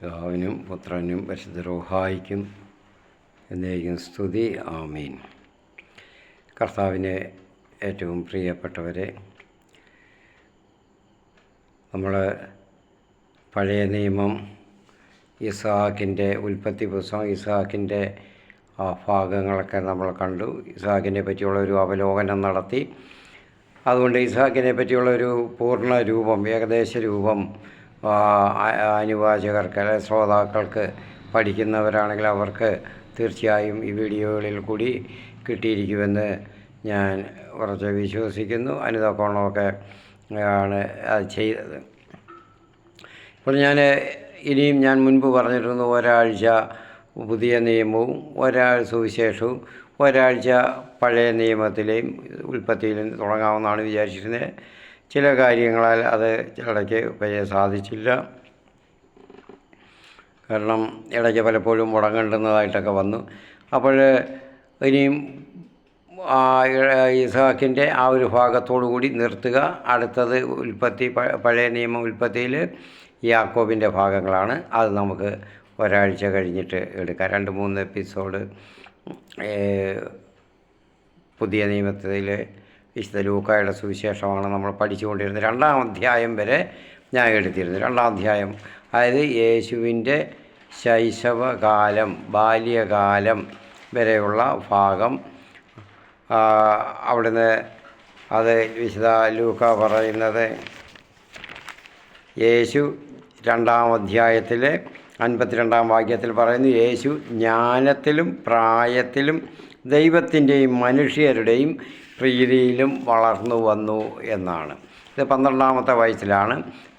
പിതാവിനും പുത്രനും പരിശുദ്ധ റൂഹായിക്കും എന്നേക്കും സ്തുതി. ആമീൻ. കർത്താവിന് ഏറ്റവും പ്രിയപ്പെട്ടവരെ, നമ്മൾ പഴയ നിയമം ഇസ്ഹാക്കിൻ്റെ ഉൽപ്പത്തി പുസ്തകം, ഇസ്ഹാക്കിൻ്റെ ഭാഗങ്ങളൊക്കെ നമ്മൾ കണ്ടു. ഇസ്ഹാക്കിനെ പറ്റിയുള്ള ഒരു അവലോകനം നടത്തി. അതുകൊണ്ട് ഇസ്ഹാക്കിനെ പറ്റിയുള്ള ഒരു പൂർണ്ണ രൂപം, ഏകദേശ രൂപം അനുവാചകർക്ക് അല്ലെ ശ്രോതാക്കൾക്ക് പഠിക്കുന്നവരാണെങ്കിൽ അവർക്ക് തീർച്ചയായും ഈ വീഡിയോകളിൽ കൂടി കിട്ടിയിരിക്കുമെന്ന് ഞാൻ കുറച്ച് വിശ്വസിക്കുന്നു. അനിതക്കോണമൊക്കെ ആണ് അത് ചെയ്തത്. ഇപ്പോൾ ഇനിയും ഞാൻ മുൻപ് പറഞ്ഞിരുന്നു, ഒരാഴ്ച പുതിയ നിയമവും സുവിശേഷവും ഒരാഴ്ച പഴയ നിയമത്തിലെയും ഉൽപ്പത്തിയിലും തുടങ്ങാമെന്നാണ് വിചാരിച്ചിരുന്നത്. ചില കാര്യങ്ങളാൽ അത് ഇടയ്ക്ക് സാധിച്ചില്ല. കാരണം ഇടയ്ക്ക് പലപ്പോഴും മുടങ്ങേണ്ടുന്നതായിട്ടൊക്കെ വന്നു. അപ്പോൾ ഇനിയും ഇസ്ഹാക്കിൻ്റെ ആ ഒരു ഭാഗത്തോടു കൂടി നിർത്തുക. അടുത്തത് പഴയ നിയമ ഉൽപ്പത്തിയിൽ യാക്കോബിൻ്റെ ഭാഗങ്ങളാണ്. അത് നമുക്ക് ഒരാഴ്ച കഴിഞ്ഞിട്ട് എടുക്കാം. 2-3 എപ്പിസോഡ് പുതിയ നിയമത്തിൽ വിശുദ്ധ ലൂക്കായുടെ സുവിശേഷമാണ് നമ്മൾ പഠിച്ചുകൊണ്ടിരുന്നത്. 2-ാം അധ്യായം വരെ ഞാൻ എടുത്തിരുന്നു. 2-ാം അധ്യായം, അതായത് യേശുവിൻ്റെ ശൈശവകാലം, ബാല്യകാലം വരെയുള്ള ഭാഗം. അവിടുന്ന് അത് വിശുദ്ധ ലൂക്ക പറയുന്നത്, യേശു 2-ാം അധ്യായത്തിൽ 52-ാം വാക്യത്തിൽ പറയുന്നു, യേശു ജ്ഞാനത്തിലും പ്രായത്തിലും ദൈവത്തിൻ്റെയും മനുഷ്യരുടെയും പ്രീതിയിലും വളർന്നു വന്നു എന്നാണ്. ഇത് 12-ാമത്തെ വയസ്സിലാണ്.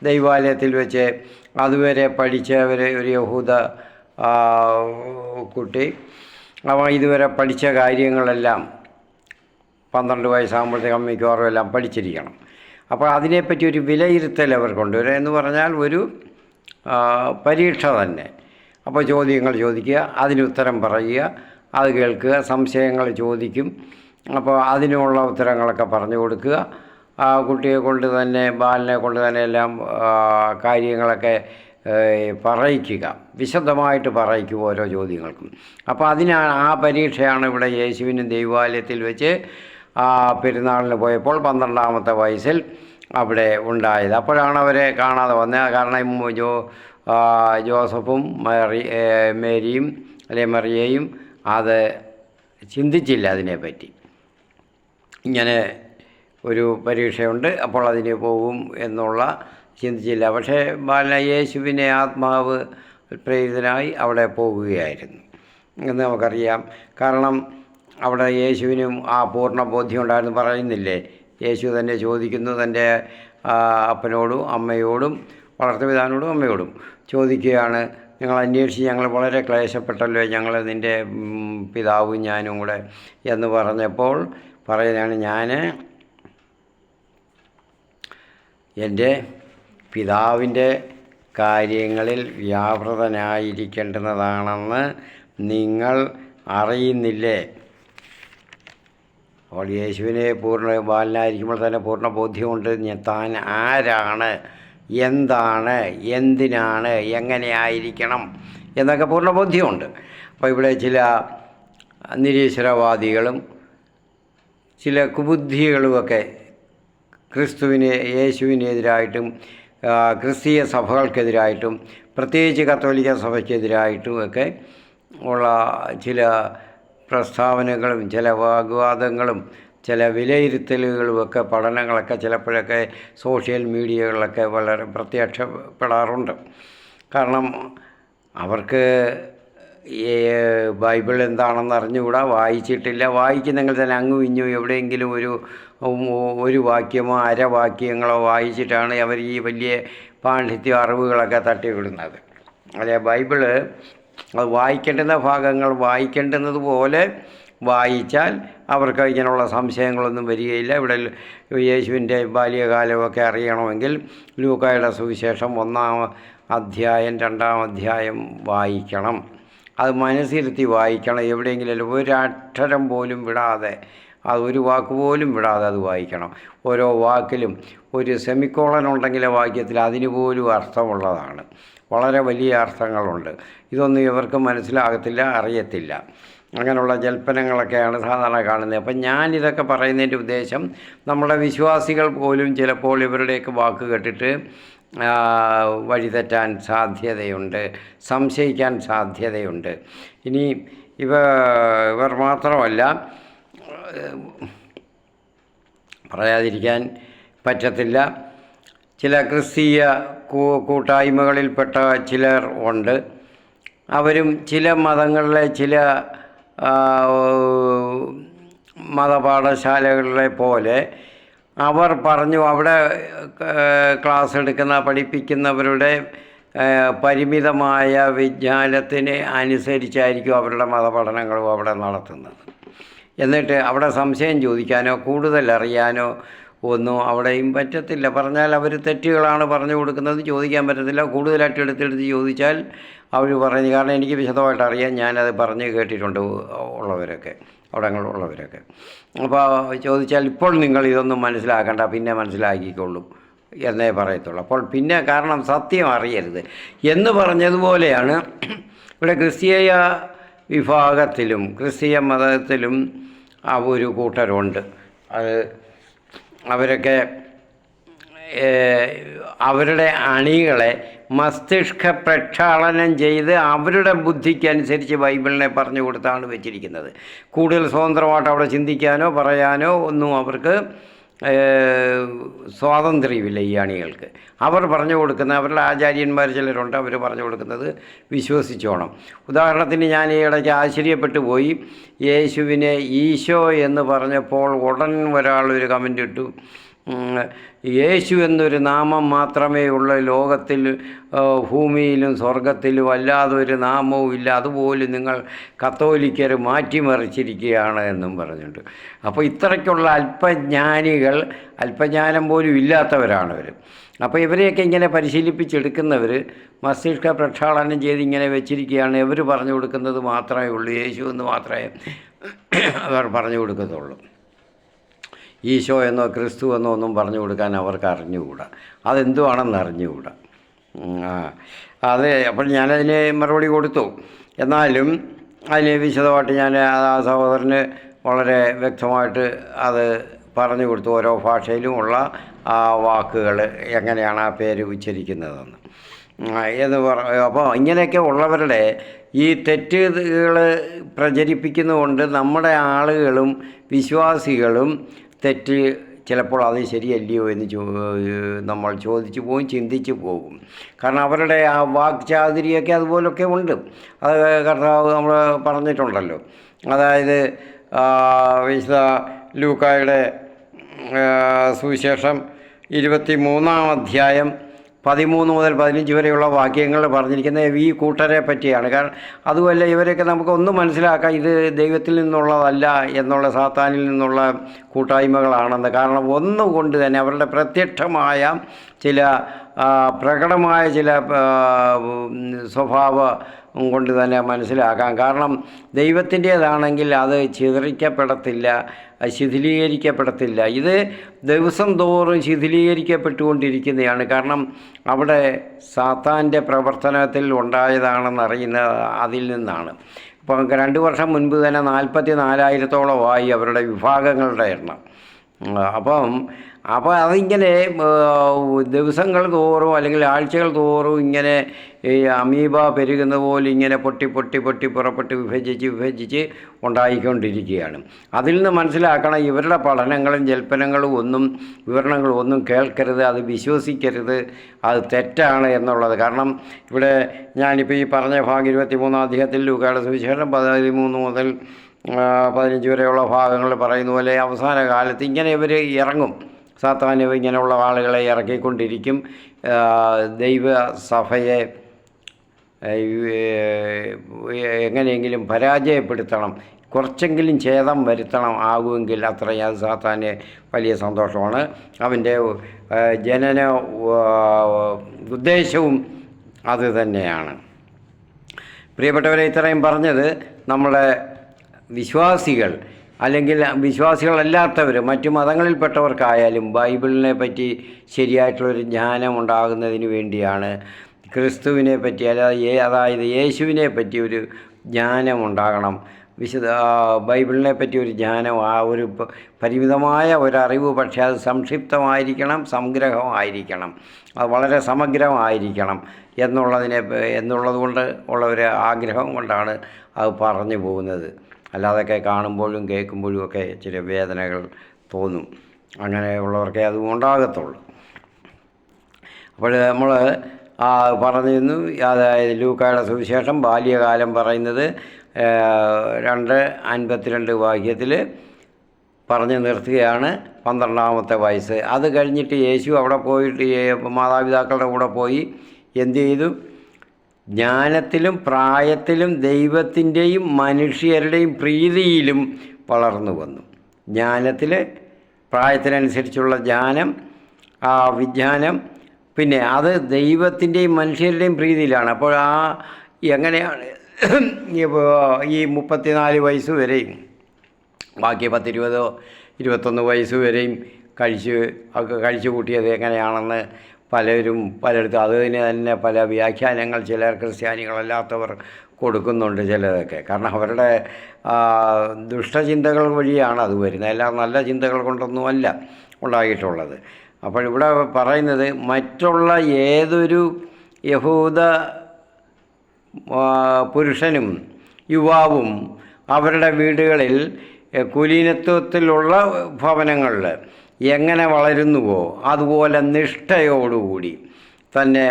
ദൈവാലയത്തിൽ വെച്ച് അതുവരെ പഠിച്ച ഒരു യഹൂദ കുട്ടി, അവൻ ഇതുവരെ പഠിച്ച കാര്യങ്ങളെല്ലാം 12 വയസ്സാകുമ്പോഴത്തേക്ക് മിക്കവാറും എല്ലാം പഠിച്ചിരിക്കണം. അപ്പോൾ അതിനെപ്പറ്റി ഒരു വിലയിരുത്തൽ അവർക്കുണ്ട്. എന്ന് പറഞ്ഞാൽ ഒരു പരീക്ഷ തന്നെ. അപ്പോൾ ചോദ്യങ്ങൾ ചോദിക്കുക, അതിനുത്തരം പറയുക, അത് കേൾക്കുക, സംശയങ്ങൾ ചോദിക്കും. അപ്പോൾ അതിനുള്ള ഉത്തരങ്ങളൊക്കെ പറഞ്ഞു കൊടുക്കുക. ആ കുട്ടിയെ കൊണ്ട് തന്നെ, ബാലനെ കൊണ്ട് തന്നെ എല്ലാം കാര്യങ്ങളൊക്കെ പറയിക്കുക, വിശദമായിട്ട് പറയിക്കുക ഓരോ ചോദ്യങ്ങൾക്കും. അപ്പോൾ ആ പരീക്ഷയാണ് ഇവിടെ യേശുവിനും ദൈവാലയത്തിൽ വെച്ച് പെരുന്നാളിന് പോയപ്പോൾ 12-ാമത്തെ വയസ്സിൽ അവിടെ ഉണ്ടായത്. അപ്പോഴാണ് അവരെ കാണാതെ വന്നത്. കാരണം ജോസഫും മേരിയും മറിയയും അത് ചിന്തിച്ചില്ല, അതിനെപ്പറ്റി. ഇങ്ങനെ ഒരു പരീക്ഷയുണ്ട്, അപ്പോൾ അതിന് പോകും എന്നുള്ള ചിന്തിച്ചില്ല. പക്ഷേ യേശുവിനെ ആത്മാവ് പ്രേരിതനായി അവിടെ പോകുകയായിരുന്നു എന്ന് നമുക്കറിയാം. കാരണം അവിടെ യേശുവിനും ആ പൂർണ്ണ ബോധ്യം ഉണ്ടായിരുന്നു. പറയുന്നില്ലേ, യേശു തന്നെ ചോദിക്കുന്നു തൻ്റെ അപ്പനോടും അമ്മയോടും, വളർത്തുപിതാവിനോടും അമ്മയോടും ചോദിക്കുകയാണ്, ഞങ്ങൾ അന്വേഷിച്ച് ഞങ്ങൾ വളരെ ക്ലേശപ്പെട്ടല്ലോ, ഞങ്ങൾ നിൻ്റെ പിതാവും ഞാനും കൂടെ എന്ന് പറഞ്ഞപ്പോൾ പറയുന്നതാണ്, ഞാൻ എൻ്റെ പിതാവിൻ്റെ കാര്യങ്ങളിൽ വ്യാപൃതനായിരിക്കേണ്ടുന്നതാണെന്ന് നിങ്ങൾ അറിയുന്നില്ലേ. അപ്പോൾ യേശുവിനെ ബാലനായിരിക്കുമ്പോൾ തന്നെ പൂർണ്ണ ബോധ്യമുണ്ട് താൻ ആരാണ്, എന്താണ്, എന്തിനാണ്, എങ്ങനെയായിരിക്കണം എന്നൊക്കെ പൂർണ്ണ ബോധ്യമുണ്ട്. അപ്പോൾ ഇവിടെ ചില നിരീശ്വരവാദികളും ചില കുബുദ്ധികളുമൊക്കെ യേശുവിനെതിരായിട്ടും ക്രിസ്തീയ സഭകൾക്കെതിരായിട്ടും പ്രത്യേകിച്ച് കത്തോലിക്ക സഭയ്ക്കെതിരായിട്ടും ഒക്കെ ഉള്ള ചില പ്രസ്താവനകളും ചില വാഗ്വാദങ്ങളും ചില വിലയിരുത്തലുകളുമൊക്കെ പഠനങ്ങളൊക്കെ ചിലപ്പോഴൊക്കെ സോഷ്യൽ മീഡിയകളിലൊക്കെ വളരെ പ്രത്യക്ഷപ്പെടാറുണ്ട്. കാരണം അവർക്ക് ബൈബിൾ എന്താണെന്ന് അറിഞ്ഞുകൂടാ, വായിച്ചിട്ടില്ല. വായിക്കുന്നെങ്കിൽ തന്നെ അങ്ങും ഇഞ്ഞും എവിടെയെങ്കിലും ഒരു വാക്യമോ അരവാക്യങ്ങളോ വായിച്ചിട്ടാണ് അവർ ഈ വലിയ പാണ്ഡിത്യ അറിവുകളൊക്കെ തട്ടിവിടുന്നത്. അല്ലെ, ബൈബിള് അത് വായിക്കേണ്ടുന്ന ഭാഗങ്ങൾ വായിക്കേണ്ടുന്നത് പോലെ വായിച്ചാൽ അവർക്ക് ഇങ്ങനെയുള്ള സംശയങ്ങളൊന്നും വരികയില്ല. ഇവിടെ യേശുവിൻ്റെ ബാല്യകാലമൊക്കെ അറിയണമെങ്കിൽ ലൂക്കായുടെ സുവിശേഷം 1-ാം അധ്യായം 2-ാം അധ്യായം വായിക്കണം. അത് മനസ്സിരുത്തി വായിക്കണം. എവിടെയെങ്കിലും ഒരക്ഷരം പോലും വിടാതെ അതൊരു വാക്ക് പോലും വിടാതെ അത് വായിക്കണം. ഓരോ വാക്കിലും ഒരു സെമിക്കോളൻ ഉണ്ടെങ്കിൽ വാക്യത്തിൽ അതിന് പോലും അർത്ഥമുള്ളതാണ്. വളരെ വലിയ അർത്ഥങ്ങളുണ്ട്. ഇതൊന്നും ഇവർക്ക് മനസ്സിലാകത്തില്ല, അറിയത്തില്ല. അങ്ങനെയുള്ള ജൽപ്പനങ്ങളൊക്കെയാണ് സാധാരണ കാണുന്നത്. അപ്പം ഞാനിതൊക്കെ പറയുന്നതിൻ്റെ ഉദ്ദേശം നമ്മുടെ വിശ്വാസികൾ പോലും ചിലപ്പോൾ ഇവരുടെയൊക്കെ വാക്ക് കേട്ടിട്ട് വഴിതെറ്റാൻ സാധ്യതയുണ്ട്, സംശയിക്കാൻ സാധ്യതയുണ്ട്. ഇനി ഇവർ മാത്രമല്ല, പറയാതിരിക്കാൻ പറ്റത്തില്ല, ചില ക്രിസ്തീയ കൂട്ടായ്മകളിൽപ്പെട്ട ചിലർ ഉണ്ട്. അവരും ചില മതങ്ങളിലെ ചില മതപാഠശാലകളിലെ പോലെ അവർ പറഞ്ഞു അവിടെ ക്ലാസ് എടുക്കുന്ന പഠിപ്പിക്കുന്നവരുടെ പരിമിതമായ വിജ്ഞാനത്തിന് അനുസരിച്ചായിരിക്കും അവരുടെ മതപഠനങ്ങളും അവിടെ നടത്തുന്നത്. എന്നിട്ട് അവിടെ സംശയം ചോദിക്കാനോ കൂടുതൽ അറിയാനോ ഒന്നും അവിടെയും പറ്റത്തില്ല. പറഞ്ഞാൽ അവർ തെറ്റുകളാണ് പറഞ്ഞു കൊടുക്കുന്നത്, ചോദിക്കാൻ പറ്റത്തില്ല. കൂടുതലായിട്ട് എടുത്തെടുത്ത് ചോദിച്ചാൽ അവർ പറഞ്ഞു, കാരണം എനിക്ക് വിശദമായിട്ട് അറിയാം, ഞാനത് പറഞ്ഞ് കേട്ടിട്ടുണ്ട് ഉള്ളവരൊക്കെ, അവിടങ്ങളുള്ളവരൊക്കെ. അപ്പോൾ ചോദിച്ചാൽ ഇപ്പോൾ നിങ്ങൾ ഇതൊന്നും മനസ്സിലാക്കണ്ട, പിന്നെ മനസ്സിലാക്കിക്കൊള്ളും എന്നേ പറയത്തുള്ളൂ. അപ്പോൾ പിന്നെ കാരണം സത്യം അറിയരുത് എന്ന് പറഞ്ഞതുപോലെയാണ് ഇവിടെ ക്രിസ്തീയ വിഭാഗത്തിലും ക്രിസ്തീയ മതത്തിലും ഒരു കൂട്ടരുണ്ട്. അത് അവരൊക്കെ അവരുടെ അണികളെ മസ്തിഷ്ക പ്രക്ഷാളനം ചെയ്ത് അവരുടെ ബുദ്ധിക്കനുസരിച്ച് ബൈബിളിനെ പറഞ്ഞു കൊടുത്താണ് വെച്ചിരിക്കുന്നത്. കൂടുതൽ സ്വതന്ത്രമായിട്ട് അവിടെ ചിന്തിക്കാനോ പറയാനോ ഒന്നും അവർക്ക് സ്വാതന്ത്ര്യമില്ല ഈ അണികൾക്ക്. അവർ പറഞ്ഞു കൊടുക്കുന്ന അവരുടെ ആചാര്യന്മാർ ചിലരുണ്ട്, അവർ പറഞ്ഞു കൊടുക്കുന്നത് വിശ്വസിച്ചോണം. ഉദാഹരണത്തിന് ഞാൻ ഈ ഇടയ്ക്ക് ആശ്ചര്യപ്പെട്ടു പോയി, യേശുവിനെ ഈശോ എന്ന് പറഞ്ഞപ്പോൾ ഉടൻ ഒരാളൊരു കമൻ്റ് ഇട്ടു, യേശു എന്നൊരു നാമം മാത്രമേ ഉള്ള ലോകത്തിൽ, ഭൂമിയിലും സ്വർഗത്തിലും അല്ലാതൊരു നാമവും ഇല്ല, അതുപോലും നിങ്ങൾ കത്തോലിക്കർ മാറ്റിമറിച്ചിരിക്കുകയാണ് എന്നും പറഞ്ഞിട്ടുണ്ട്. അപ്പോൾ ഇത്രയ്ക്കുള്ള അല്പജ്ഞാനികൾ, അല്പജ്ഞാനം പോലും ഇല്ലാത്തവരാണ് ഇവർ. അപ്പോൾ ഇവരെയൊക്കെ ഇങ്ങനെ പരിശീലിപ്പിച്ചെടുക്കുന്നവർ മസ്തിഷ്ക പ്രക്ഷാളനം ചെയ്ത് ഇങ്ങനെ വെച്ചിരിക്കുകയാണ്. ഇവർ പറഞ്ഞു കൊടുക്കുന്നത് മാത്രമേ ഉള്ളൂ, യേശു എന്ന് മാത്രമേ അവർ പറഞ്ഞു കൊടുക്കത്തുള്ളൂ. ഈശോ എന്നോ ക്രിസ്തു എന്നോ ഒന്നും പറഞ്ഞു കൊടുക്കാൻ അവർക്ക് അറിഞ്ഞുകൂടാ, അതെന്തുവാണെന്ന് അറിഞ്ഞുകൂടാ. അപ്പോൾ ഞാനതിന് മറുപടി കൊടുത്തു. എന്നാലും അതിന് വിശദമായിട്ട് ഞാൻ ആ സഹോദരന് വളരെ വ്യക്തമായിട്ട് അത് പറഞ്ഞു കൊടുത്തു, ഓരോ ഭാഷയിലും ഉള്ള ആ വാക്കുകൾ എങ്ങനെയാണ് ആ പേര് ഉച്ചരിക്കുന്നതെന്ന് എന്ന് അപ്പോൾ ഇങ്ങനെയൊക്കെ ഉള്ളവരുടെ ഈ തെറ്റുകൾ പ്രചരിപ്പിക്കുന്നതുകൊണ്ട് നമ്മുടെ ആളുകളും വിശ്വാസികളും തെറ്റ് ചിലപ്പോൾ അത് ശരിയല്ലയോ എന്ന് നമ്മൾ ചോദിച്ചു പോകും, ചിന്തിച്ചു പോകും. കാരണം അവരുടെ ആ വാക്ചാതുര്യമൊക്കെ അതുപോലൊക്കെ ഉണ്ട്. അത് കർത്താവ് നമ്മൾ പറഞ്ഞിട്ടുണ്ടല്ലോ. അതായത് വിശുദ്ധ ലൂക്കായുടെ സുവിശേഷം 23-ാം അധ്യായം 13 മുതൽ 15 വരെയുള്ള വാക്യങ്ങൾ പറഞ്ഞിരിക്കുന്നത് ഈ കൂട്ടരെ പറ്റിയാണ്. കാരണം അതുമല്ല, ഇവരൊക്കെ നമുക്കൊന്നും മനസ്സിലാക്കാം, ഇത് ദൈവത്തിൽ നിന്നുള്ളതല്ല എന്നുള്ള, സാത്താനിൽ നിന്നുള്ള കൂട്ടായ്മകളാണെന്ന്. കാരണം ഒന്നുകൊണ്ട് തന്നെ അവരുടെ പ്രത്യക്ഷമായ ചില പ്രകടമായ ചില സ്വഭാവ കൊണ്ട് തന്നെ മനസ്സിലാക്കാം. കാരണം ദൈവത്തിൻ്റേതാണെങ്കിൽ അത് ചിതറിക്കപ്പെടത്തില്ല, ശിഥിലീകരിക്കപ്പെടത്തില്ല. ഇത് ദിവസം തോറും ശിഥിലീകരിക്കപ്പെട്ടുകൊണ്ടിരിക്കുന്നതാണ്. കാരണം അവിടെ സാത്താൻ്റെ പ്രവർത്തനത്തിൽ ഉണ്ടായതാണെന്നറിയുന്ന അതിൽ നിന്നാണ്. ഇപ്പം 2 വർഷം മുൻപ് തന്നെ 44,000-ഓളമായി അവരുടെ വിഭാഗങ്ങളുടെ എണ്ണം. അപ്പോൾ അതിങ്ങനെ ദിവസങ്ങൾ തോറും അല്ലെങ്കിൽ ആഴ്ചകൾ തോറും ഇങ്ങനെ ഈ അമീബ പെരുകുന്ന പോലെ ഇങ്ങനെ പൊട്ടി പുറപ്പെട്ട് വിഭജിച്ച് ഉണ്ടായിക്കൊണ്ടിരിക്കുകയാണ്. അതിൽ നിന്ന് മനസ്സിലാക്കണം, ഇവരുടെ പഠനങ്ങളും ജൽപ്പനങ്ങളും വിവരണങ്ങളും ഒന്നും കേൾക്കരുത്, അത് വിശ്വസിക്കരുത്, അത് തെറ്റാണ് എന്നുള്ളത്. കാരണം ഇവിടെ ഞാനിപ്പോൾ ഈ പറഞ്ഞ ഭാഗം 23-ാം അധ്യായത്തിൽ ലൂക്കായുടെ സുവിശേഷം 13 മുതൽ 15 വരെയുള്ള ഭാഗങ്ങൾ പറയുന്ന പോലെ അവസാന കാലത്ത് ഇങ്ങനെ ഇവർ ഇറങ്ങും. സാത്താൻ ഇങ്ങനെയുള്ള ആളുകളെ ഇറക്കിക്കൊണ്ടിരിക്കും. ദൈവസഭയെ എങ്ങനെയെങ്കിലും പരാജയപ്പെടുത്തണം, കുറച്ചെങ്കിലും ഛേദം വരുത്തണം ആകുമെങ്കിൽ അത്രയും അത് സാത്താന് വലിയ സന്തോഷമാണ്. അവൻ്റെ ജനന ഉദ്ദേശവും അത് തന്നെയാണ്. പ്രിയപ്പെട്ടവരെ, ഇത്രയും പറഞ്ഞത് നമ്മളെ വിശ്വാസികൾ അല്ലെങ്കിൽ വിശ്വാസികളല്ലാത്തവർ മറ്റു മതങ്ങളിൽപ്പെട്ടവർക്കായാലും ബൈബിളിനെ പറ്റി ശരിയായിട്ടുള്ളൊരു ജ്ഞാനം ഉണ്ടാകുന്നതിന് വേണ്ടിയാണ് ക്രിസ്തുവിനെ പറ്റി അതായത് യേശുവിനെ പറ്റി ഒരു ജ്ഞാനം ഉണ്ടാകണം. ബൈബിളിനെ പറ്റി ഒരു ജ്ഞാനം, ആ ഒരു പരിമിതമായ ഒരറിവ്, പക്ഷേ അത് സംക്ഷിപ്തമായിരിക്കണം, സംഗ്രഹമായിരിക്കണം, അത് വളരെ സമഗ്രമായിരിക്കണം എന്നുള്ളത് കൊണ്ട് ഉള്ള ഒരു ആഗ്രഹം കൊണ്ടാണ് അത് പറഞ്ഞു പോകുന്നത്. അല്ലാതൊക്കെ കാണുമ്പോഴും കേൾക്കുമ്പോഴും ഒക്കെ ചില വേദനകൾ തോന്നും. അങ്ങനെയുള്ളവർക്കേ അതും ഉണ്ടാകത്തുള്ളൂ. അപ്പോൾ നമ്മൾ പറഞ്ഞിരുന്നു, അതായത് ലൂക്കായുടെ സുവിശേഷം ബാല്യകാലം പറയുന്നത് 2:52 വാക്യത്തിൽ പറഞ്ഞു നിർത്തുകയാണ് 12-ാമത്തെ വയസ്സ്. അത് കഴിഞ്ഞിട്ട് യേശു അവിടെ പോയിട്ട് മാതാപിതാക്കളുടെ കൂടെ പോയി എന്ത് ചെയ്തു? ജ്ഞാനത്തിലും പ്രായത്തിലും ദൈവത്തിൻ്റെയും മനുഷ്യരുടെയും പ്രീതിയിലും വളർന്നു വന്നു. ജ്ഞാനത്തിൽ പ്രായത്തിനനുസരിച്ചുള്ള ജ്ഞാനം, വിജ്ഞാനം, പിന്നെ അത് ദൈവത്തിൻ്റെയും മനുഷ്യരുടെയും പ്രീതിയിലാണ്. അപ്പോൾ എങ്ങനെയാണ് ഈ 34 വയസ്സ് വരെയും ബാക്കി 10-20-21 വയസ്സ് വരെയും കഴിച്ചു കൂട്ടിയത് എങ്ങനെയാണെന്ന് പലയിടത്തും അതിന് തന്നെ പല വ്യാഖ്യാനങ്ങൾ ചിലർ ക്രിസ്ത്യാനികളല്ലാത്തവർ കൊടുക്കുന്നുണ്ട് ചിലതൊക്കെ. കാരണം അവരുടെ ദുഷ്ടചിന്തകൾ വഴിയാണ് അത് വരുന്നത്, എല്ലാം നല്ല ചിന്തകൾ കൊണ്ടൊന്നുമല്ല ഉണ്ടായിട്ടുള്ളത്. അപ്പോൾ ഇവിടെ പറയുന്നത് മറ്റുള്ള ഏതൊരു യഹൂദ പുരുഷനും യുവാവും അവരുടെ വീടുകളിൽ കുലീനത്വത്തിലുള്ള ഭവനങ്ങളിൽ എങ്ങനെ വളരുന്നുവോ അതുപോലെ നിഷ്ഠയോടുകൂടി തന്നെ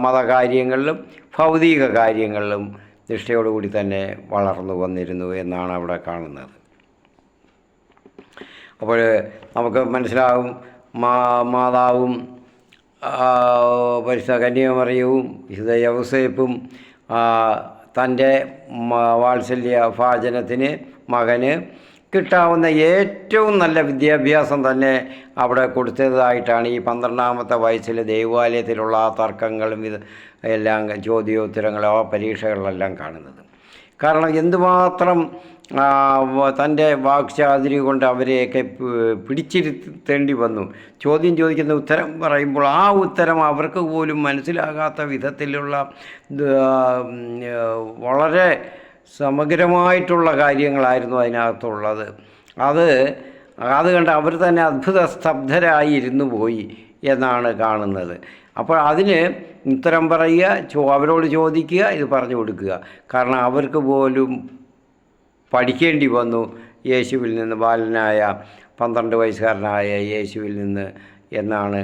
മതകാര്യങ്ങളിലും ഭൗതിക കാര്യങ്ങളിലും നിഷ്ഠയോടുകൂടി തന്നെ വളർന്നു വന്നിരുന്നു എന്നാണ് അവിടെ കാണുന്നത്. അപ്പോൾ നമുക്ക് മനസ്സിലാകും, മാതാവും പരിശുദ്ധ കന്യാമറിയവും വിശുദ്ധ യൗസേപ്പും തൻ്റെ വാത്സല്യ ഭാജനത്തിന് മകന് കിട്ടാവുന്ന ഏറ്റവും നല്ല വിദ്യാഭ്യാസം തന്നെ അവിടെ കൊടുത്തതായിട്ടാണ് ഈ 12-ാമത്തെ വയസ്സിൽ ദൈവാലയത്തിലുള്ള തർക്കങ്ങളും എല്ലാം ചോദ്യോത്തരങ്ങളും പരീക്ഷകളിലെല്ലാം കാണുന്നത്. കാരണം എന്തുമാത്രം തൻ്റെ വാക്ചാതുരി കൊണ്ട് അവരെയൊക്കെ പിടിച്ചിരുത്തേണ്ടി വന്നു. ചോദ്യം ചോദിക്കുന്ന ഉത്തരം പറയുമ്പോൾ ആ ഉത്തരം അവർക്ക് പോലും മനസ്സിലാകാത്ത വിധത്തിലുള്ള വളരെ സമഗ്രമായിട്ടുള്ള കാര്യങ്ങളായിരുന്നു അതിനകത്തുള്ളത്. അത് കണ്ട് അവർ തന്നെ അത്ഭുത സ്തബ്ധരായി ഇരുന്നു പോയി എന്നാണ് കാണുന്നത്. അപ്പോൾ അതിന് ഉത്തരം പറയുക, അവരോട് ചോദിക്കുക, ഇത് പറഞ്ഞു കൊടുക്കുക. കാരണം അവർക്ക് പോലും പഠിക്കേണ്ടി വന്നു യേശുവിൽ നിന്ന്, ബാലനായ 12 വയസ്സുകാരനായ യേശുവിൽ നിന്ന് എന്നാണ്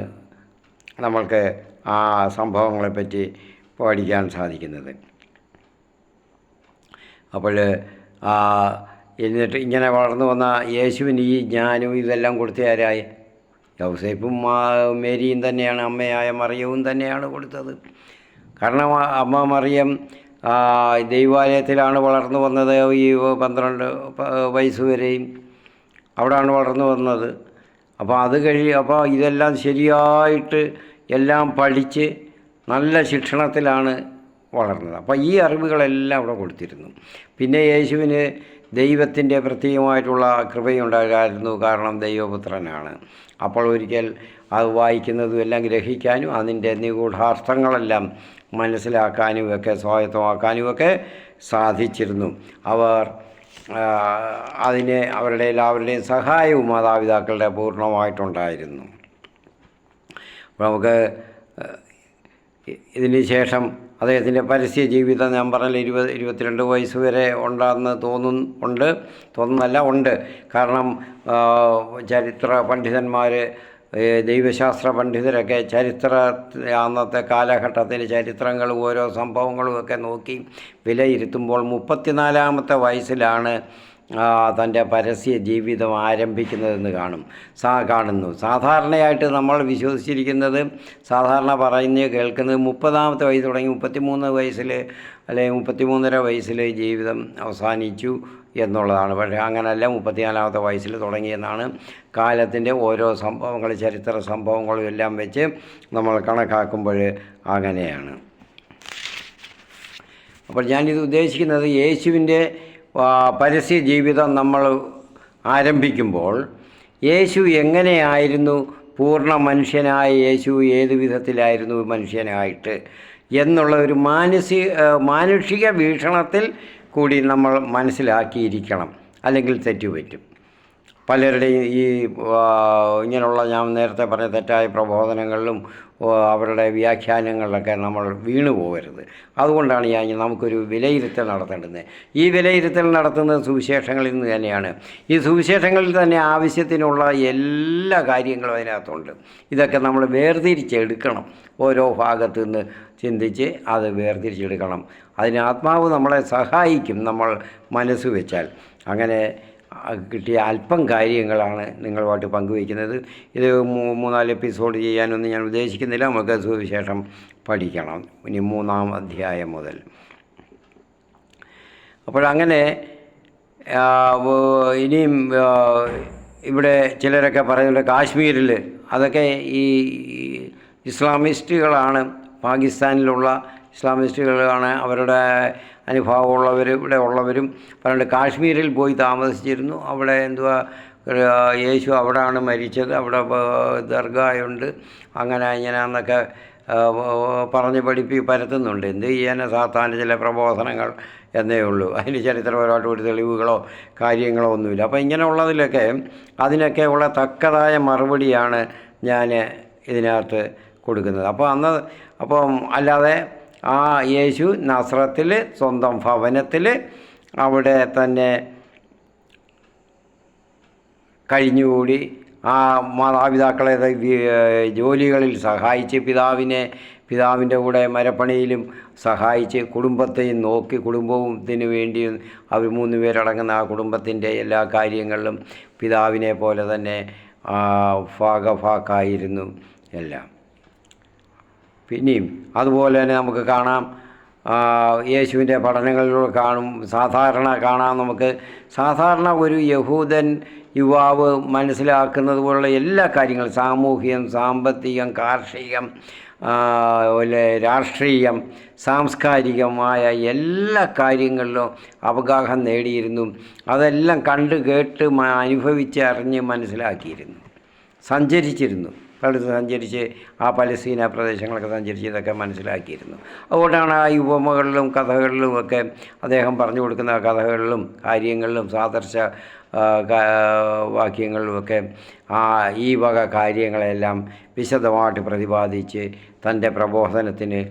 നമ്മൾക്ക് ആ സംഭവങ്ങളെപ്പറ്റി പഠിക്കാൻ സാധിക്കുന്നത്. അപ്പോൾ എന്നിട്ട് ഇങ്ങനെ വളർന്നു വന്ന യേശുവിന് ഈ ജ്ഞാനവും ഇതെല്ലാം കൊടുത്ത ആരായി? യൗസേപ്പും മേരിയും തന്നെയാണ്, അമ്മയായ മറിയവും തന്നെയാണ് കൊടുത്തത്. കാരണം അമ്മ മറിയം ദൈവാലയത്തിലാണ് വളർന്നു വന്നത്. ഈ 12 വയസ്സ് വരെയും അവിടെയാണ് വളർന്നു വന്നത്. അപ്പോൾ ഇതെല്ലാം ശരിയായിട്ട് എല്ലാം പഠിച്ച് നല്ല ശിക്ഷണത്തിലാണ് വളർന്നത്. അപ്പോൾ ഈ അറിവുകളെല്ലാം അവിടെ കൊടുത്തിരുന്നു. പിന്നെ യേശുവിന് ദൈവത്തിൻ്റെ പ്രത്യേകമായിട്ടുള്ള കൃപയുണ്ടാകായിരുന്നു. കാരണം ദൈവപുത്രനാണ്. അപ്പോൾ ഒരിക്കൽ അത് വായിക്കുന്നതും എല്ലാം ഗ്രഹിക്കാനും അതിൻ്റെ നിഗൂഢാർത്ഥങ്ങളെല്ലാം മനസ്സിലാക്കാനും ഒക്കെ സ്വായത്തമാക്കാനും ഒക്കെ സാധിച്ചിരുന്നു. അവർ അതിന് അവരുടെ എല്ലാവരുടെയും സഹായവും മാതാപിതാക്കളുടെ പൂർണ്ണമായിട്ടുണ്ടായിരുന്നു. അപ്പോൾ നമുക്ക് ഇതിന് ശേഷം അദ്ദേഹത്തിൻ്റെ പരസ്യ ജീവിതം ഞാൻ പറഞ്ഞ 22 വയസ്സ് വരെ ഉണ്ടെന്ന് ഉണ്ട്. കാരണം ചരിത്ര പണ്ഡിതന്മാർ, ദൈവശാസ്ത്ര പണ്ഡിതരൊക്കെ അന്നത്തെ കാലഘട്ടത്തിലെ ചരിത്രങ്ങളും ഓരോ സംഭവങ്ങളും ഒക്കെ നോക്കി വിലയിരുത്തുമ്പോൾ 34-ാമത്തെ വയസ്സിലാണ് തൻ്റെ പരസ്യ ജീവിതം ആരംഭിക്കുന്നതെന്ന് കാണുന്നു. സാധാരണയായിട്ട് നമ്മൾ വിശ്വസിച്ചിരിക്കുന്നത്, സാധാരണ കേൾക്കുന്നത് 30-ാമത്തെ വയസ്സ് തുടങ്ങി 33 വയസ്സിൽ അല്ലെങ്കിൽ 33.5 വയസ്സിൽ ജീവിതം അവസാനിച്ചു എന്നുള്ളതാണ്. പക്ഷേ അങ്ങനെയല്ല, 34-ാമത്തെ വയസ്സിൽ തുടങ്ങിയെന്നാണ് കാലത്തിൻ്റെ ഓരോ ചരിത്ര സംഭവങ്ങളും എല്ലാം വെച്ച് നമ്മൾ കണക്കാക്കുമ്പോൾ അങ്ങനെയാണ്. അപ്പോൾ ഞാനിത് ഉദ്ദേശിക്കുന്നത് യേശുവിൻ്റെ പരസ്യ ജീവിതം നമ്മൾ ആരംഭിക്കുമ്പോൾ യേശു എങ്ങനെയായിരുന്നു, പൂർണ്ണ മനുഷ്യനായ യേശു ഏതു വിധത്തിലായിരുന്നു മനുഷ്യനായിട്ട് എന്നുള്ള ഒരു മാനുഷിക വീക്ഷണത്തിൽ കൂടി നമ്മൾ മനസ്സിലാക്കിയിരിക്കണം, അല്ലെങ്കിൽ തെറ്റുപറ്റും. പലരുടെയും ഈ ഇങ്ങനെയുള്ള ഞാൻ നേരത്തെ പറഞ്ഞ തെറ്റായ പ്രബോധനങ്ങളിലും അവരുടെ വ്യാഖ്യാനങ്ങളിലൊക്കെ നമ്മൾ വീണു പോകരുത്. അതുകൊണ്ടാണ് നമുക്കൊരു വിലയിരുത്തൽ നടത്തേണ്ടത്. ഈ വിലയിരുത്തൽ നടത്തുന്നത് സുവിശേഷങ്ങളിൽ നിന്ന് തന്നെയാണ്. ഈ സുവിശേഷങ്ങളിൽ തന്നെ ആവശ്യത്തിനുള്ള എല്ലാ കാര്യങ്ങളും അതിനകത്തുണ്ട്. ഇതൊക്കെ നമ്മൾ വേർതിരിച്ചെടുക്കണം. ഓരോ ഭാഗത്തു നിന്ന് ചിന്തിച്ച് അത് വേർതിരിച്ചെടുക്കണം. അതിന് ആത്മാവ് നമ്മളെ സഹായിക്കും, നമ്മൾ മനസ്സ് വെച്ചാൽ. അങ്ങനെ കിട്ടിയ അല്പം കാര്യങ്ങളാണ് നിങ്ങളുമായിട്ട് പങ്കുവയ്ക്കുന്നത്. ഇത് 3-4 എപ്പിസോഡ് ചെയ്യാനൊന്നും ഞാൻ ഉദ്ദേശിക്കുന്നില്ല. നമുക്ക് സുവിശേഷം പഠിക്കണം ഇനി 3-ാം അധ്യായം മുതൽ. അപ്പോഴങ്ങനെ ഇനിയും ഇവിടെ ചിലരൊക്കെ പറയുന്നുണ്ട് കാശ്മീരിൽ അതൊക്കെ ഈ ഇസ്ലാമിസ്റ്റുകളാണ്, പാകിസ്ഥാനിലുള്ള ഇസ്ലാമിസ്റ്റുകളാണ്, അവരുടെ അനുഭവമുള്ളവർ ഇവിടെ ഉള്ളവരും പറയുന്നുണ്ട് കാശ്മീരിൽ പോയി താമസിച്ചിരുന്നു. അവിടെ യേശു അവിടെയാണ് മരിച്ചത്, അവിടെ ദർഗായുണ്ട്, അങ്ങനെ ഇങ്ങനെയെന്നൊക്കെ പറഞ്ഞ് പരത്തുന്നുണ്ട്. എന്ത് ചെയ്യാൻ, സാത്താൻ്റെ ചില പ്രബോധനങ്ങൾ എന്നേ ഉള്ളൂ. അതിന് ചരിത്രപരമായിട്ട് ഒരു തെളിവുകളോ കാര്യങ്ങളോ ഒന്നുമില്ല. അപ്പോൾ ഇങ്ങനെയുള്ളതിലൊക്കെ അതിനൊക്കെ ഉള്ള തക്കതായ മറുപടിയാണ് ഞാൻ ഇതിനകത്ത് കൊടുക്കുന്നത്. അപ്പം അല്ലാതെ ആ യേശു നസ്രത്തിൽ സ്വന്തം ഭവനത്തിൽ അവിടെ തന്നെ കഴിഞ്ഞുകൂടി ആ മാതാപിതാക്കളെ ജോലികളിൽ സഹായിച്ച് പിതാവിൻ്റെ കൂടെ മരപ്പണിയിലും സഹായിച്ച് കുടുംബത്തെയും നോക്കി, കുടുംബത്തിന് വേണ്ടി അവർ 3 പേരടങ്ങുന്ന ആ കുടുംബത്തിൻ്റെ എല്ലാ കാര്യങ്ങളിലും പിതാവിനെ പോലെ തന്നെ ഭാഗഭാക്കായിരുന്നു എല്ലാം. പിന്നെയും അതുപോലെ തന്നെ നമുക്ക് കാണാം, യേശുവിൻ്റെ പഠനങ്ങളിലൂടെ സാധാരണ ഒരു യഹൂദൻ യുവാവ് മനസ്സിലാക്കുന്നത് പോലുള്ള എല്ലാ കാര്യങ്ങളും, സാമൂഹികം, സാമ്പത്തികം, കാർഷികം, രാഷ്ട്രീയം, സാംസ്കാരികമായ എല്ലാ കാര്യങ്ങളിലും അവഗാഹം നേടിയിരുന്നു. അതെല്ലാം കണ്ട് കേട്ട് അനുഭവിച്ച് അറിഞ്ഞ് മനസ്സിലാക്കിയിരുന്നു, സഞ്ചരിച്ചിരുന്നു. സഞ്ചരിച്ച് ആ പലസ്തീന പ്രദേശങ്ങളൊക്കെ സഞ്ചരിച്ച് ഇതൊക്കെ മനസ്സിലാക്കിയിരുന്നു. അതുകൊണ്ടാണ് ആ ഉപമകളിലും കഥകളിലുമൊക്കെ അദ്ദേഹം പറഞ്ഞു കൊടുക്കുന്ന കഥകളിലും കാര്യങ്ങളിലും സാദൃശ വാക്യങ്ങളിലുമൊക്കെ ഈ വക കാര്യങ്ങളെല്ലാം വിശദമായിട്ട് പ്രതിപാദിച്ച് തൻ്റെ പ്രബോധനത്തിന്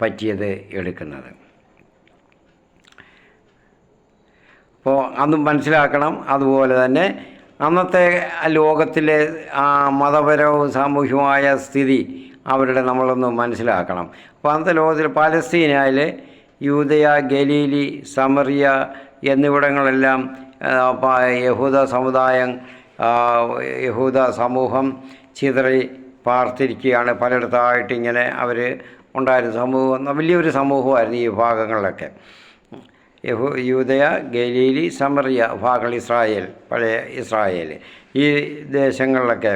പറ്റിയത് എടുക്കുന്നത്. അപ്പോൾ അന്നും മനസ്സിലാക്കണം. അതുപോലെ തന്നെ അന്നത്തെ ലോകത്തിലെ മതപരവും സാമൂഹികമായ സ്ഥിതി നമ്മളൊന്ന് മനസ്സിലാക്കണം. അപ്പോൾ അന്നത്തെ ലോകത്തിൽ പാലസ്തീനയിൽ യൂദയ, ഗലീലി, സമറിയ എന്നിവിടങ്ങളെല്ലാം യഹൂദ സമൂഹം ചിതറി പാർത്തിരിക്കുകയാണ്. പലയിടത്തായിട്ട് ഇങ്ങനെ അവർ ഉണ്ടായിരുന്ന സമൂഹം, വലിയൊരു സമൂഹമായിരുന്നു ഈ ഭാഗങ്ങളിലൊക്കെ. യൂദയ, ഗലീലി, സമറിയ ഭാഗങ്ങൾ, ഇസ്രായേൽ, പഴയ ഇസ്രായേൽ, ഈ ദേശങ്ങളിലൊക്കെ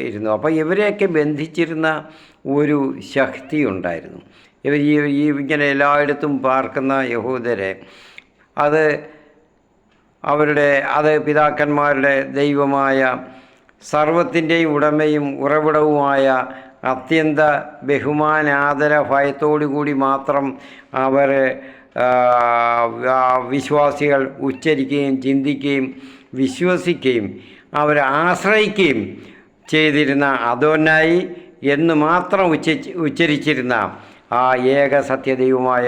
ഇരുന്നു. അപ്പോൾ ഇവരെയൊക്കെ ബന്ധിച്ചിരുന്ന ഒരു ശക്തി ഉണ്ടായിരുന്നു. ഇങ്ങനെ എല്ലായിടത്തും പാർക്കുന്ന യഹൂദരെ അത് പിതാക്കന്മാരുടെ ദൈവമായ സർവത്തിൻ്റെയും ഉടമയും ഉറവിടവുമായ അത്യന്ത ബഹുമാനാദര ഭയത്തോടു കൂടി മാത്രം വിശ്വാസികൾ ഉച്ചരിക്കുകയും ചിന്തിക്കുകയും വിശ്വസിക്കുകയും അവരെ ആശ്രയിക്കുകയും ചെയ്തിരുന്ന അദോനായി എന്ന് മാത്രം ഉച്ചരിച്ചിരുന്ന ആ ഏക സത്യദൈവമായ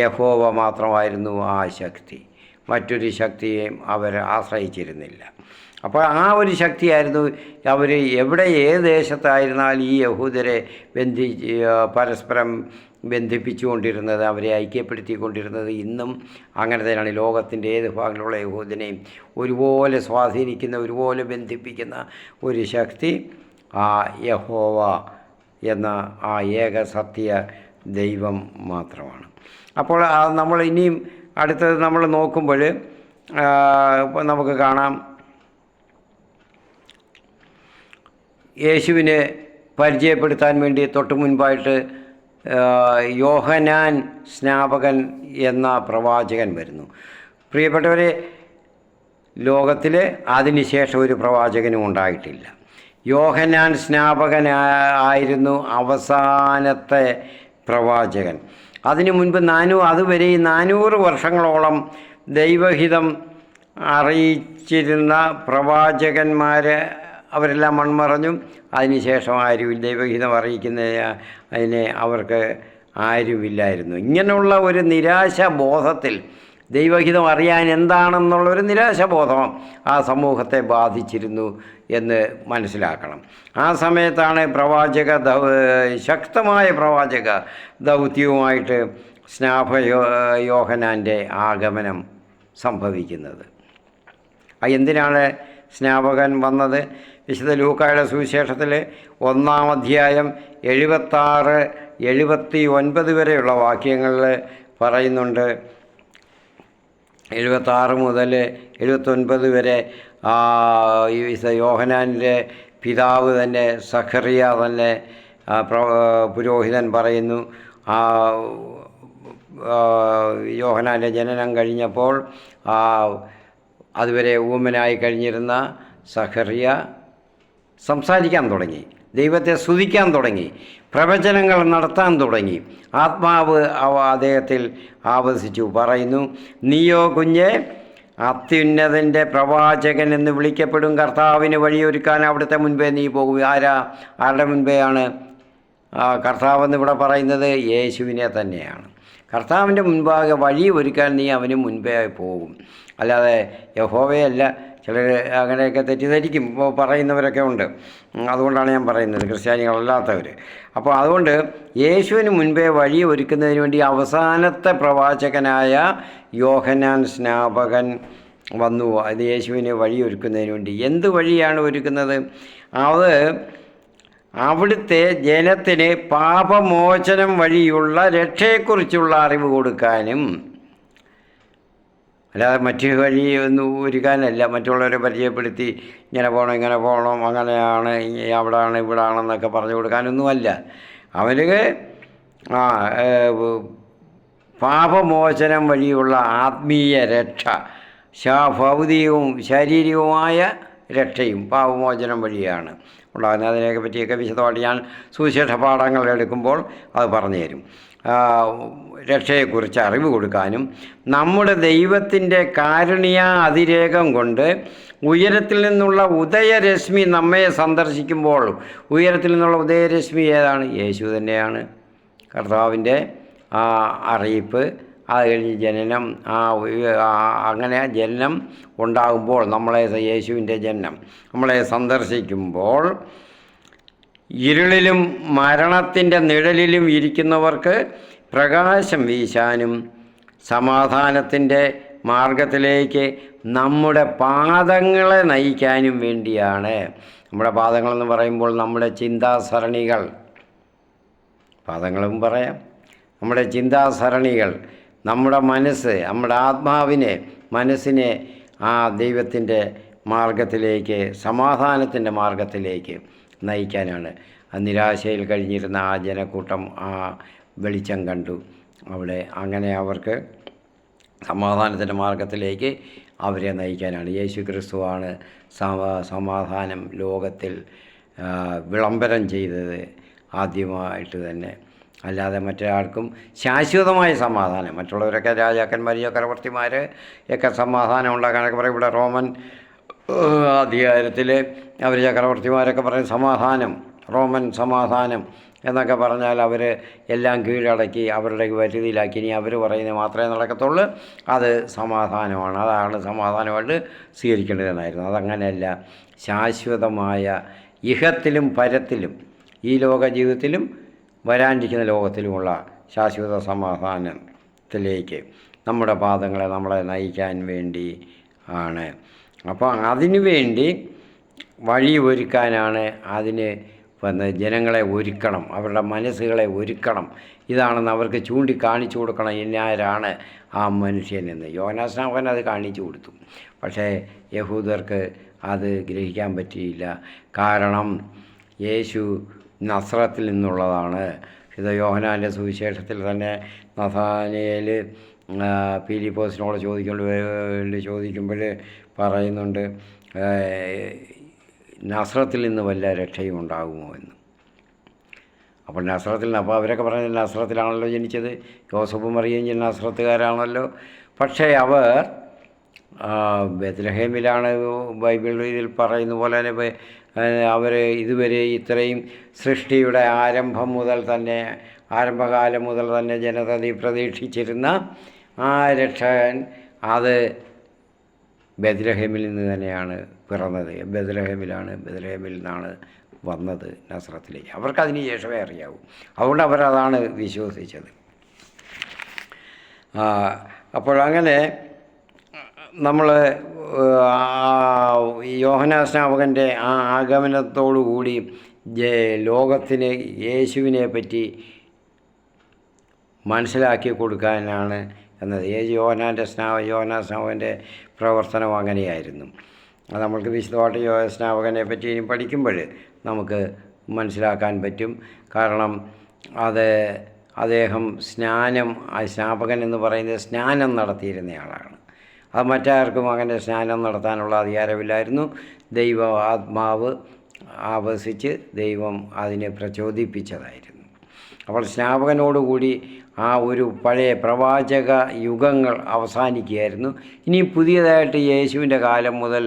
യഹോവ മാത്രമായിരുന്നു ആ ശക്തി. മറ്റൊരു ശക്തിയെയും അവർ ആശ്രയിച്ചിരുന്നില്ല. അപ്പോൾ ആ ഒരു ശക്തിയായിരുന്നു അവർ ഏത് ദേശത്തായിരുന്നാലും ഈ യഹൂദരെ പരസ്പരം ബന്ധിപ്പിച്ചുകൊണ്ടിരുന്നത്, അവരെ ഐക്യപ്പെടുത്തിക്കൊണ്ടിരുന്നത്. ഇന്നും അങ്ങനെ തന്നെയാണ്. ലോകത്തിൻ്റെ ഏത് ഭാഗങ്ങളിലുള്ള യഹൂദനെയും ഒരുപോലെ സ്വാധീനിക്കുന്ന, ഒരുപോലെ ബന്ധിപ്പിക്കുന്ന ഒരു ശക്തി ആ യഹോവ എന്ന ആ ഏക സത്യ ദൈവം മാത്രമാണ്. അപ്പോൾ നമ്മൾ ഇനിയും അടുത്തത് നമ്മൾ നോക്കുമ്പോൾ നമുക്ക് കാണാം, യേശുവിനെ പരിചയപ്പെടുത്താൻ വേണ്ടി തൊട്ട് മുൻപായിട്ട് യോഹന്നാൻ സ്നാപകൻ എന്ന പ്രവാചകൻ വരുന്നു. പ്രിയപ്പെട്ടവരെ, ലോകത്തിൽ അതിനുശേഷം ഒരു പ്രവാചകനും ഉണ്ടായിട്ടില്ല. യോഹന്നാൻ സ്നാപകനായിരുന്നു അവസാനത്തെ പ്രവാചകൻ. അതിനു മുൻപ് അതുവരെ 400 വർഷങ്ങളോളം ദൈവഹിതം അറിയിച്ചിരുന്ന പ്രവാചകന്മാർ അവരെല്ലാം മൺമറഞ്ഞു. അതിനുശേഷം ആരും ദൈവഹിതം അതിനെ അവർക്ക് ആരുമില്ലായിരുന്നു. ഇങ്ങനെയുള്ള ഒരു നിരാശാബോധത്തിൽ ദൈവഹിതം അറിയാൻ എന്താണെന്നുള്ളൊരു നിരാശാബോധം ആ സമൂഹത്തെ ബാധിച്ചിരുന്നു എന്ന് മനസ്സിലാക്കണം. ആ സമയത്താണ് ശക്തമായ പ്രവാചക ദൗത്യവുമായിട്ട് യോഹന്നാൻ്റെ ആഗമനം സംഭവിക്കുന്നത്. എന്തിനാണ് സ്നാപകൻ വന്നത്? വിശുദ്ധ ലൂക്കായുടെ സുവിശേഷത്തിൽ 1-ാം അധ്യായം 76-79 വരെയുള്ള വാക്യങ്ങളിൽ പറയുന്നുണ്ട്. 76 മുതൽ 79 വരെ യോഹന്നാൻ്റെ പിതാവ് തന്നെ സഖറിയ തന്നെ പുരോഹിതൻ പറയുന്നു, യോഹന്നാൻ്റെ ജനനം കഴിഞ്ഞപ്പോൾ അതുവരെ ഊമനായി കഴിഞ്ഞിരുന്ന സഖറിയ സംസാരിക്കാൻ തുടങ്ങി, ദൈവത്തെ സ്തുതിക്കാൻ തുടങ്ങി, പ്രവചനങ്ങൾ നടത്താൻ തുടങ്ങി. ആത്മാവ് അദ്ദേഹത്തിൽ ആവസിച്ചു. പറയുന്നു, നീയോ കുഞ്ഞെ അത്യുന്നതൻ്റെ പ്രവാചകൻ എന്ന് വിളിക്കപ്പെടും. കർത്താവിന് വഴിയൊരുക്കാൻ അവിടുത്തെ മുൻപേ നീ പോകും. ആരുടെ മുൻപേയാണ് കർത്താവെന്ന് ഇവിടെ പറയുന്നത്? യേശുവിനെ തന്നെയാണ്. കർത്താവിൻ്റെ മുൻപാകെ വഴി ഒരുക്കാൻ നീ അവന് മുൻപേ പോകും. അല്ലാതെ യഹോവയല്ല. ചിലർ അങ്ങനെയൊക്കെ തെറ്റിദ്ധരിക്കും, പറയുന്നവരൊക്കെ ഉണ്ട്. അതുകൊണ്ടാണ് ഞാൻ പറയുന്നത്, ക്രിസ്ത്യാനികളല്ലാത്തവർ. അപ്പോൾ അതുകൊണ്ട് യേശുവിന് മുൻപേ വഴി ഒരുക്കുന്നതിന് വേണ്ടി അവസാനത്തെ പ്രവാചകനായ യോഹന്നാൻ സ്നാപകൻ വന്നു. അത് യേശുവിന് വഴി ഒരുക്കുന്നതിന് വേണ്ടി. എന്ത് വഴിയാണ് ഒരുക്കുന്നത്? അത് അവിടുത്തെ ജനത്തിന് പാപമോചനം വഴിയുള്ള രക്ഷയെക്കുറിച്ചുള്ള അറിവ് കൊടുക്കാനും, അല്ലാതെ മറ്റു വഴി ഒന്നും ഒരുക്കാനല്ല. മറ്റുള്ളവരെ പരിചയപ്പെടുത്തി ഇങ്ങനെ പോകണം, അങ്ങനെയാണ്, അവിടാണ്, ഇവിടാണെന്നൊക്കെ പറഞ്ഞു കൊടുക്കാനൊന്നുമല്ല. അവർക്ക് പാപമോചനം വഴിയുള്ള ആത്മീയ രക്ഷ, ഭൗതികവും ശാരീരികവുമായ രക്ഷയും പാപമോചനം വഴിയാണ് ഉണ്ടാകുന്നത്. അതിനെയൊക്കെ പറ്റിയൊക്കെ വിശദമായിട്ട് ഞാൻ സുവിശേഷ പാഠങ്ങൾ എടുക്കുമ്പോൾ അത് പറഞ്ഞു തരും. രക്ഷയെക്കുറിച്ച് അറിവ് കൊടുക്കാനും, നമ്മുടെ ദൈവത്തിൻ്റെ കാരുണ്യ അതിരേകം കൊണ്ട് ഉയരത്തിൽ നിന്നുള്ള ഉദയരശ്മി നമ്മെ സന്ദർശിക്കുമ്പോൾ, ഉയരത്തിൽ നിന്നുള്ള ഉദയരശ്മി ഏതാണ്? യേശു തന്നെയാണ്. കർത്താവിൻ്റെ അറിയിപ്പ്, അത് കഴിഞ്ഞ് ജനനം, അങ്ങനെ ജനനം ഉണ്ടാകുമ്പോൾ യേശുവിൻ്റെ ജനനം നമ്മളെ സന്ദർശിക്കുമ്പോൾ ഇരുളിലും മരണത്തിൻ്റെ നിഴലിലും ഇരിക്കുന്നവർക്ക് പ്രകാശം വീശാനും സമാധാനത്തിൻ്റെ മാർഗത്തിലേക്ക് നമ്മുടെ പാദങ്ങളെ നയിക്കാനും വേണ്ടിയാണ്. നമ്മുടെ പാദങ്ങളെന്ന് പറയുമ്പോൾ നമ്മുടെ ചിന്താസരണികൾ, പാദങ്ങളും പറയാം, നമ്മുടെ ചിന്താസരണികൾ, നമ്മുടെ മനസ്സ്, നമ്മുടെ മനസ്സിനെ ആ ദൈവത്തിൻ്റെ മാർഗത്തിലേക്ക്, സമാധാനത്തിൻ്റെ മാർഗത്തിലേക്ക് നയിക്കാനാണ്. നിരാശയിൽ കഴിഞ്ഞിരുന്ന ആ ജനക്കൂട്ടം വെളിച്ചം കണ്ടു അവിടെ. അങ്ങനെ അവർക്ക് സമാധാനത്തിൻ്റെ മാർഗത്തിലേക്ക് അവരെ നയിക്കാനാണ്. യേശു ക്രിസ്തുവാണ് സമാധാനം ലോകത്തിൽ വിളംബരം ചെയ്തത് ആദ്യമായിട്ട് തന്നെ. അല്ലാതെ മറ്റൊരാൾക്കും ശാശ്വതമായ സമാധാനം, മറ്റുള്ളവരൊക്കെ രാജാക്കന്മാർ, ചക്രവർത്തിമാർ ഒക്കെ സമാധാനം ഉണ്ടാക്കാനൊക്കെ പറയും. ഇവിടെ റോമൻ അധികാരത്തിൽ അവർ ചക്രവർത്തിമാരൊക്കെ പറയും സമാധാനം, റോമൻ സമാധാനം എന്നൊക്കെ പറഞ്ഞാൽ അവർ എല്ലാം കീഴടക്കി അവരുടെ വരുതിയിലാക്കി ഇനി അവർ പറയുന്നത് മാത്രമേ നടക്കത്തുള്ളൂ, അത് സമാധാനമാണ്, അതാണ് സമാധാനമായിട്ട് സ്വീകരിക്കേണ്ടതെന്നായിരുന്നു. അതങ്ങനെയല്ല. ശാശ്വതമായ ഇഹത്തിലും പരത്തിലും, ഈ ലോക ജീവിതത്തിലും വരാനിരിക്കുന്ന ലോകത്തിലുമുള്ള ശാശ്വത സമാധാനത്തിലേക്ക് നമ്മുടെ പാദങ്ങളെ നമ്മളെ നയിക്കാൻ വേണ്ടി ആണ്. അപ്പോൾ അതിനു വേണ്ടി വഴി ഒരുക്കാനാണ്. അതിന് ജനങ്ങളെ ഒരുക്കണം, അവരുടെ മനസ്സുകളെ ഒരുക്കണം. ഇതാണെന്ന് അവർക്ക് ചൂണ്ടിക്കാണിച്ചു കൊടുക്കണം, ഇന്നാരാണ് ആ മനുഷ്യനെന്ന്. യോഹന്നാൻ അത് കാണിച്ചു കൊടുത്തു. പക്ഷേ യഹൂദർക്ക് അത് ഗ്രഹിക്കാൻ പറ്റിയില്ല. കാരണം യേശു നസ്രത്തിൽ നിന്നുള്ളതാണ്. ഇത് യോഹന്നാൻ്റെ സുവിശേഷത്തിൽ തന്നെ നഥാനയേൽ ഫിലിപ്പോസിനോട് ചോദിക്കുമ്പോൾ പറയുന്നുണ്ട്, നസ്രത്തിൽ നിന്ന് വല്ല രക്ഷയും ഉണ്ടാകുമോ എന്ന്. അപ്പോൾ നസ്രത്തിൽ നിന്ന്, അപ്പോൾ അവരൊക്കെ പറഞ്ഞത് നസ്രത്തിലാണല്ലോ ജനിച്ചത്, യോസഫും മറിയയും നസ്രത്തുകാരാണല്ലോ. പക്ഷേ അവർ ബെത്ലഹേമിലാണ്. ബൈബിൾ ഇതിൽ പറയുന്ന പോലെ തന്നെ അവർ ഇതുവരെ ഇത്രയും സൃഷ്ടിയുടെ ആരംഭകാലം മുതൽ തന്നെ ജനതതി പ്രതീക്ഷിച്ചിരുന്ന ആ രക്ഷകൻ അത് ബെത്ലഹേമിൽ നിന്ന് തന്നെയാണ് പിറന്നത്. ബെത്ലഹേമിൽ നിന്നാണ് വന്നത് നസ്രത്തിലേക്ക്. അവർക്കതിന് ശേഷമേ അറിയാവൂ. അതുകൊണ്ട് അവരതാണ് വിശ്വസിച്ചത്. അപ്പോഴങ്ങനെ നമ്മൾ യോഹന്നാൻ സ്നാപകൻ്റെ ആ ആഗമനത്തോടു കൂടി ലോകത്തിന് യേശുവിനെ പറ്റി മനസ്സിലാക്കി കൊടുക്കാനാണ് എന്നത്. യോഹന്നാൻ സ്നാപകൻ്റെ പ്രവർത്തനം അങ്ങനെയായിരുന്നു. അത് നമ്മൾക്ക് വിശദമായിട്ട് സ്നാപകനെ പറ്റി ഇനി പഠിക്കുമ്പോൾ നമുക്ക് മനസ്സിലാക്കാൻ പറ്റും. കാരണം അദ്ദേഹം സ്നാപകൻ എന്ന് പറയുന്നത് സ്നാനം നടത്തിയിരുന്നയാളാണ്. അത് മറ്റാർക്കും അങ്ങനെ സ്നാനം നടത്താനുള്ള അധികാരമില്ലായിരുന്നു. ആത്മാവ് ആവസിച്ച് ദൈവം അതിനെ പ്രചോദിപ്പിച്ചതായിരുന്നു. അപ്പോൾ സ്നാപകനോടുകൂടി ആ ഒരു പഴയ പ്രവാചക യുഗങ്ങൾ അവസാനിക്കുകയായിരുന്നു. ഇനി പുതിയതായിട്ട് യേശുവിൻ്റെ കാലം മുതൽ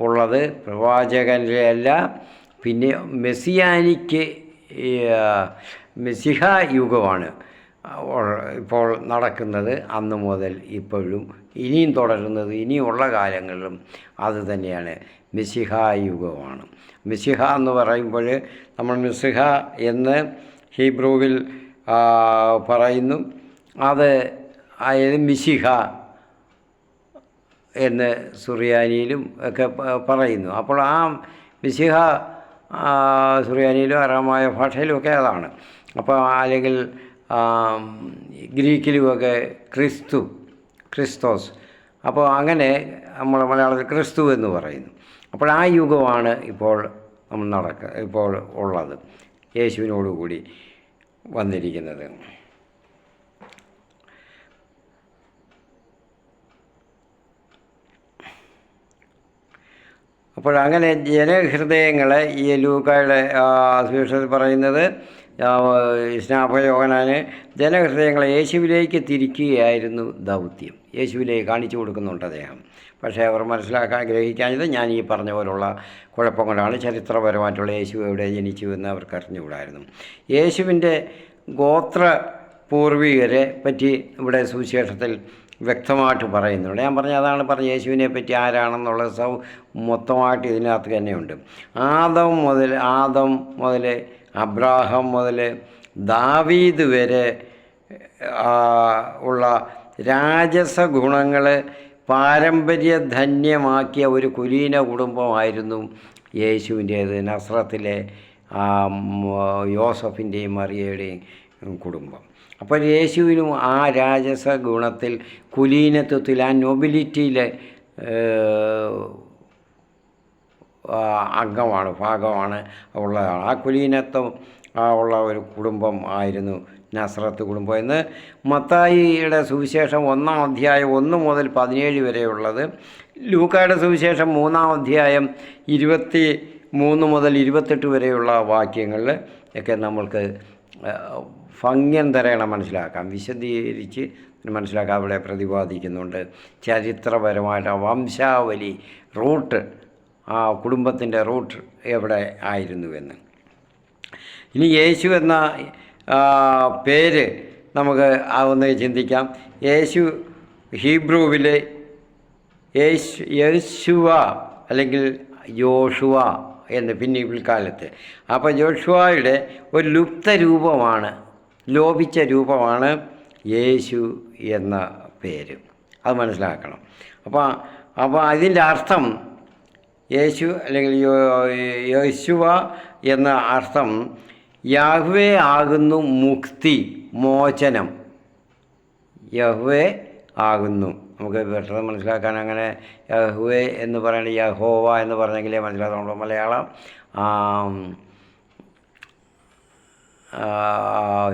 ഉള്ളത് പ്രവാചകൻ്റെ അല്ല, പിന്നെ മെസ്സിഹ യുഗമാണ് ഇപ്പോൾ നടക്കുന്നത്. അന്ന് മുതൽ ഇപ്പോഴും ഇനിയും തുടരുന്നത്, ഇനിയുള്ള കാലങ്ങളിലും അത് തന്നെയാണ്. മെസ്സിഹ യുഗമാണ്. മെസ്സിഹ എന്ന് പറയുമ്പോൾ നമ്മൾ മെസ്സിഹ എന്ന് ഹീബ്രുവിൽ പറയുന്നു. അതായത് മിശിഹ എന്ന് സുറിയാനിയിലും ഒക്കെ പറയുന്നു. അപ്പോൾ ആ മിശിഹ സുറിയാനിയിലും അറാമായ ഭാഷയിലുമൊക്കെ അതാണ്. അപ്പോൾ അല്ലെങ്കിൽ ഗ്രീക്കിലുമൊക്കെ ക്രിസ്തോസ്. അപ്പോൾ അങ്ങനെ നമ്മൾ മലയാളത്തിൽ ക്രിസ്തു എന്ന് പറയുന്നു. അപ്പോൾ ആ യുഗമാണ് ഇപ്പോൾ ഇപ്പോൾ ഉള്ളത്, യേശുവിനോടുകൂടി വന്നിരിക്കുന്നത്. അപ്പോഴങ്ങനെ ജനഹൃദയങ്ങളെ ഈ ലൂക്കായുടെ സുവിശേഷത്തിൽ പറയുന്നത്, യോഹന്നാന് ജനഹൃദയങ്ങളെ യേശുവിലേക്ക് തിരിക്കുകയായിരുന്നു ദൗത്യം. യേശുവിലേക്ക് കാണിച്ചു കൊടുക്കുന്നുണ്ട് അദ്ദേഹം. പക്ഷേ അവർ ഗ്രഹിക്കാഞ്ഞത് ഞാൻ ഈ പറഞ്ഞ പോലുള്ള കുഴപ്പം കൊണ്ടാണ്. ചരിത്രപരമായിട്ടുള്ള യേശു എവിടെ ജനിച്ചു എന്ന് അവർക്ക് അറിഞ്ഞുകൂടായിരുന്നു. യേശുവിൻ്റെ ഗോത്ര പൂർവികരെ പറ്റി ഇവിടെ സുവിശേഷത്തിൽ വ്യക്തമായിട്ട് പറയുന്നുണ്ട്. ഞാൻ അതാണ് യേശുവിനെ പറ്റി ആരാണെന്നുള്ളത് മൊത്തമായിട്ട് ഇതിനകത്ത് തന്നെയുണ്ട്. ആദം മുതൽ അബ്രാഹം മുതൽ ദാവീദ് വരെ ഉള്ള രാജസ ഗുണങ്ങൾ പാരമ്പര്യധന്യമാക്കിയ ഒരു കുലീന കുടുംബമായിരുന്നു യേശുവിൻ്റേത്. നസ്രത്തിലെ യോസഫിൻ്റെയും മറിയയുടെയും കുടുംബം. അപ്പോൾ യേശുവിനും ആ രാജസ ഗുണത്തിൽ, കുലീനത്വത്തിൽ, ആ നൊബിലിറ്റിയിൽ ഭാഗമാണ് ഉള്ളതാണ്. ആ കുലീനത്വം ഉള്ള ഒരു കുടുംബം ആയിരുന്നു നസ്രത്ത് കുടുംബം എന്ന് മത്തായിയുടെ സുവിശേഷം 1-ാം അധ്യായം 1 മുതൽ 17 വരെയുള്ളത്, ലൂക്കായുടെ സുവിശേഷം 3-ാം അധ്യായം 23 മുതൽ 28 വരെയുള്ള വാക്യങ്ങളിൽ ഒക്കെ നമ്മൾക്ക് ഭംഗ്യം മനസ്സിലാക്കാം, വിശദീകരിച്ച് മനസ്സിലാക്കാൻ അവിടെ പ്രതിപാദിക്കുന്നുണ്ട്. ചരിത്രപരമായിട്ട് വംശാവലി, ആ കുടുംബത്തിൻ്റെ റൂട്ട് എവിടെ ആയിരുന്നുവെന്ന്. ഇനി യേശു എന്ന പേര് നമുക്ക് ഒന്ന് ചിന്തിക്കാം. യേശു ഹീബ്രുവിലെ യേശുവ അല്ലെങ്കിൽ യോഷുവ എന്ന് പിൽക്കാലത്ത്. അപ്പോൾ യോഷുവയുടെ ഒരു ലോപിച്ച രൂപമാണ് യേശു എന്ന പേര്. അത് മനസ്സിലാക്കണം. അപ്പോൾ അതിൻ്റെ അർത്ഥം യേശു അല്ലെങ്കിൽ യേശുവ എന്ന അർത്ഥം യഹ്വേ ആകുന്നു മുക്തി, മോചനം. യഹ്വേ ആകുന്നു. നമുക്ക് പെട്ടെന്ന് മനസ്സിലാക്കാൻ അങ്ങനെ യഹ്വേ എന്ന് പറയേണ്ടത് യഹോവ എന്ന് പറഞ്ഞെങ്കിലേ മനസ്സിലാക്കുന്നുള്ളൂ. മലയാളം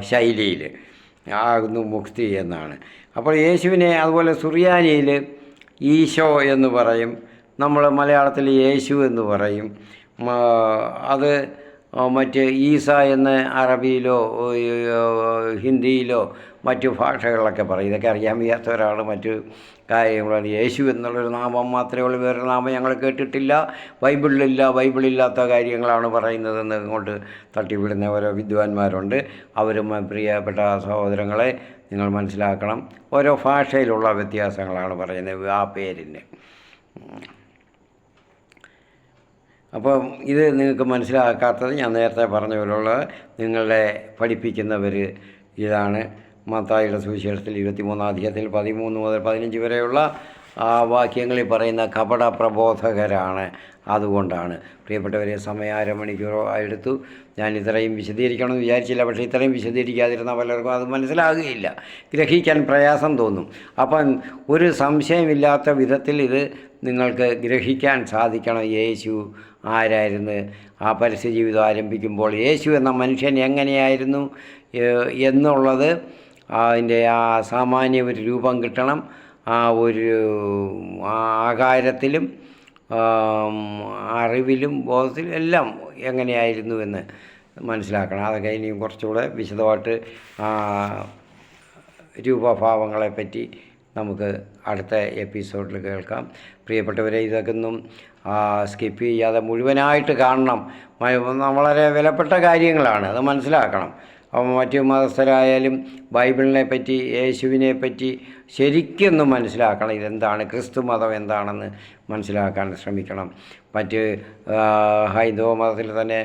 ശൈലിയിൽ ആകുന്നു മുക്തി എന്നാണ്. അപ്പോൾ യേശുവിനെ അതുപോലെ സുറിയാനിയിൽ ഈശോ എന്ന് പറയും, നമ്മൾ മലയാളത്തിൽ യേശു എന്ന് പറയും. അത് മറ്റ് ഈസ എന്ന് അറബിയിലോ ഹിന്ദിയിലോ മറ്റു ഭാഷകളിലൊക്കെ പറയും. ഇതൊക്കെ അറിയാൻ വയ്യാത്തവരാണ് മറ്റു കാര്യങ്ങളാണ്. യേശു എന്നുള്ളൊരു നാമം മാത്രമേ ഉള്ളൂ, വേറൊരു നാമം ഞങ്ങൾ കേട്ടിട്ടില്ല, ബൈബിളിലില്ല, ബൈബിളില്ലാത്ത കാര്യങ്ങളാണ് പറയുന്നതെന്ന് കൊണ്ട് തട്ടിവിടുന്ന ഓരോ വിദ്വാൻമാരുണ്ട്. അവരും പ്രിയപ്പെട്ട സഹോദരങ്ങളെ നിങ്ങൾ മനസ്സിലാക്കണം, ഓരോ ഭാഷയിലുള്ള വ്യത്യാസങ്ങളാണ് പറയുന്നത് ആ പേരിന്. അപ്പം ഇത് നിങ്ങൾക്ക് മനസ്സിലാക്കാത്തത് ഞാൻ നേരത്തെ പറഞ്ഞ പോലുള്ള നിങ്ങളെ പഠിപ്പിക്കുന്നവർ ഇതാണ്. മത്തായിയുടെ സുവിശേഷത്തിൽ 23-ാം അധ്യായത്തിൽ 13 മുതൽ 15 വരെയുള്ള ആ വാക്യങ്ങളിൽ പറയുന്ന കപട പ്രബോധകരാണ്. അതുകൊണ്ടാണ് പ്രിയപ്പെട്ടവരെ, സമയം അരമണിക്കൂറോ എടുത്തു. ഞാൻ ഇത്രയും വിശദീകരിക്കണമെന്ന് വിചാരിച്ചില്ല, പക്ഷേ ഇത്രയും വിശദീകരിക്കാതിരുന്ന പലർക്കും അത് മനസ്സിലാകുകയില്ല, ഗ്രഹിക്കാൻ പ്രയാസം തോന്നും. അപ്പം ഒരു സംശയമില്ലാത്ത വിധത്തിൽ ഇത് നിങ്ങൾക്ക് ഗ്രഹിക്കാൻ സാധിക്കണം. യേശു ആരായിരുന്നു, ആ പരസ്യ ജീവിതം ആരംഭിക്കുമ്പോൾ യേശു എന്ന മനുഷ്യൻ എങ്ങനെയായിരുന്നു എന്നുള്ളത് അതിൻ്റെ ആ സാമാന്യ ഒരു രൂപം കിട്ടണം. ആ ഒരു ആകാരത്തിലും അറിവിലും ബോധത്തിലും എല്ലാം എങ്ങനെയായിരുന്നു എന്ന് മനസ്സിലാക്കണം. അതൊക്കെ ഇനിയും കുറച്ചുകൂടെ വിശദമായിട്ട് രൂപഭാവങ്ങളെപ്പറ്റി നമുക്ക് അടുത്ത എപ്പിസോഡിൽ കേൾക്കാം. പ്രിയപ്പെട്ടവരെ, ഇതൊക്കെ ഒന്നും സ്കിപ്പ് ചെയ്യാതെ മുഴുവനായിട്ട് കാണണം. വളരെ വിലപ്പെട്ട കാര്യങ്ങളാണ്, അത് മനസ്സിലാക്കണം. അപ്പം മറ്റു മതസ്ഥരായാലും ബൈബിളിനെ പറ്റി, യേശുവിനെ പറ്റി ശരിക്കൊന്ന് മനസ്സിലാക്കണം. ഇതെന്താണ്, ക്രിസ്തു മതം എന്താണെന്ന് മനസ്സിലാക്കാൻ ശ്രമിക്കണം. മറ്റ് ഹൈന്ദവ മതത്തിൽ തന്നെ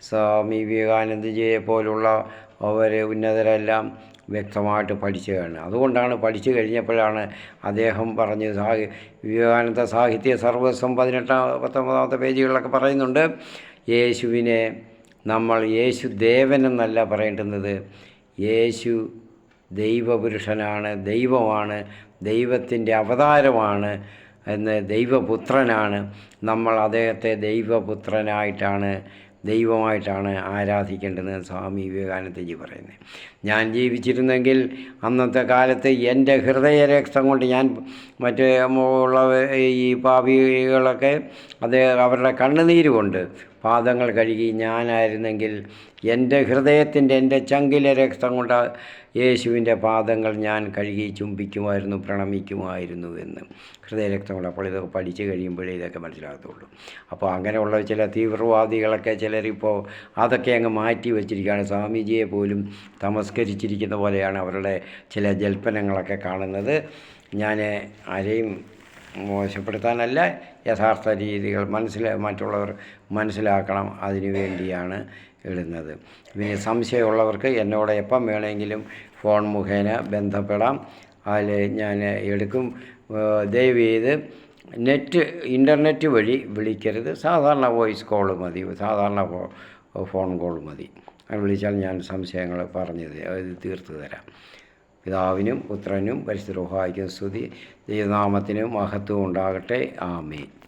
സ്വാമി വിവേകാനന്ദജിയെ പോലുള്ള അവർ ഉന്നതരെല്ലാം വ്യക്തമായിട്ട് പഠിച്ചതാണ്. അതുകൊണ്ടാണ് പഠിച്ചു കഴിഞ്ഞപ്പോഴാണ് അദ്ദേഹം പറഞ്ഞ് വിവേകാനന്ദ സാഹിത്യ സർവസ്വം 18-19 പേജുകളിലൊക്കെ പറയുന്നുണ്ട്, യേശുവിനെ നമ്മൾ യേശു ദേവനെന്നല്ല പറയേണ്ടുന്നത്, യേശു ദൈവപുരുഷനാണ്, ദൈവമാണ്, ദൈവത്തിൻ്റെ അവതാരമാണ് എന്ന്, ദൈവപുത്രനാണ്. നമ്മൾ അദ്ദേഹത്തെ ദൈവപുത്രനായിട്ടാണ്, ദൈവമായിട്ടാണ് ആരാധിക്കേണ്ടതെന്ന് സ്വാമി വിവേകാനന്ദജി പറയുന്നത്. ഞാൻ ജീവിച്ചിരുന്നെങ്കിൽ അന്നത്തെ കാലത്ത് എൻ്റെ ഹൃദയരക്തം കൊണ്ട് ഞാൻ മറ്റേ ഉള്ള ഈ പാപികളൊക്കെ അവരുടെ കണ്ണുനീര് കൊണ്ട് പാദങ്ങൾ കഴുകി, ഞാനായിരുന്നെങ്കിൽ എൻ്റെ ഹൃദയത്തിൻ്റെ, എൻ്റെ ചങ്കിലെ രക്തം കൊണ്ട് യേശുവിൻ്റെ പാദങ്ങൾ ഞാൻ കഴുകി ചുംബിക്കുമായിരുന്നു, പ്രണമിക്കുമായിരുന്നു എന്ന് ഹൃദയരക്തം കൊണ്ട്. അപ്പോൾ ഇതൊക്കെ പഠിച്ചു കഴിയുമ്പോഴേ ഇതൊക്കെ മനസ്സിലാകത്തുള്ളൂ. അപ്പോൾ അങ്ങനെയുള്ള ചില തീവ്രവാദികളൊക്കെ ചിലരിപ്പോൾ അതൊക്കെ അങ്ങ് മാറ്റി വച്ചിരിക്കുകയാണ്. സ്വാമിജിയെ പോലും തമസ്കരിച്ചിരിക്കുന്ന പോലെയാണ് അവരുടെ ചില ജൽപ്പനങ്ങളൊക്കെ കാണുന്നത്. ഞാൻ ആരെയും മോശപ്പെടുത്താനല്ല, യഥാർത്ഥ രീതികൾ മറ്റുള്ളവർ മനസ്സിലാക്കണം, അതിനു വേണ്ടിയാണ് ഇടുന്നത്. പിന്നെ സംശയമുള്ളവർക്ക് എന്നോട് എപ്പം വേണമെങ്കിലും ഫോൺ മുഖേന ബന്ധപ്പെടാം, അതിൽ ഞാൻ എടുക്കും. ദയവ് ചെയ്ത് ഇൻ്റർനെറ്റ് വഴി വിളിക്കരുത്, സാധാരണ വോയിസ് കോൾ മതി, സാധാരണ ഫോൺ കോൾ മതി. അത് വിളിച്ചാൽ ഞാൻ സംശയങ്ങൾ അത് തീർത്തു തരാം. പിതാവിനും പുത്രനും പരിശുദ്ധ റൂഹായ്ക്കും സ്തുതി, ദൈവനാമത്തിന് മഹത്വം ഉണ്ടാകട്ടെ. ആമേൻ.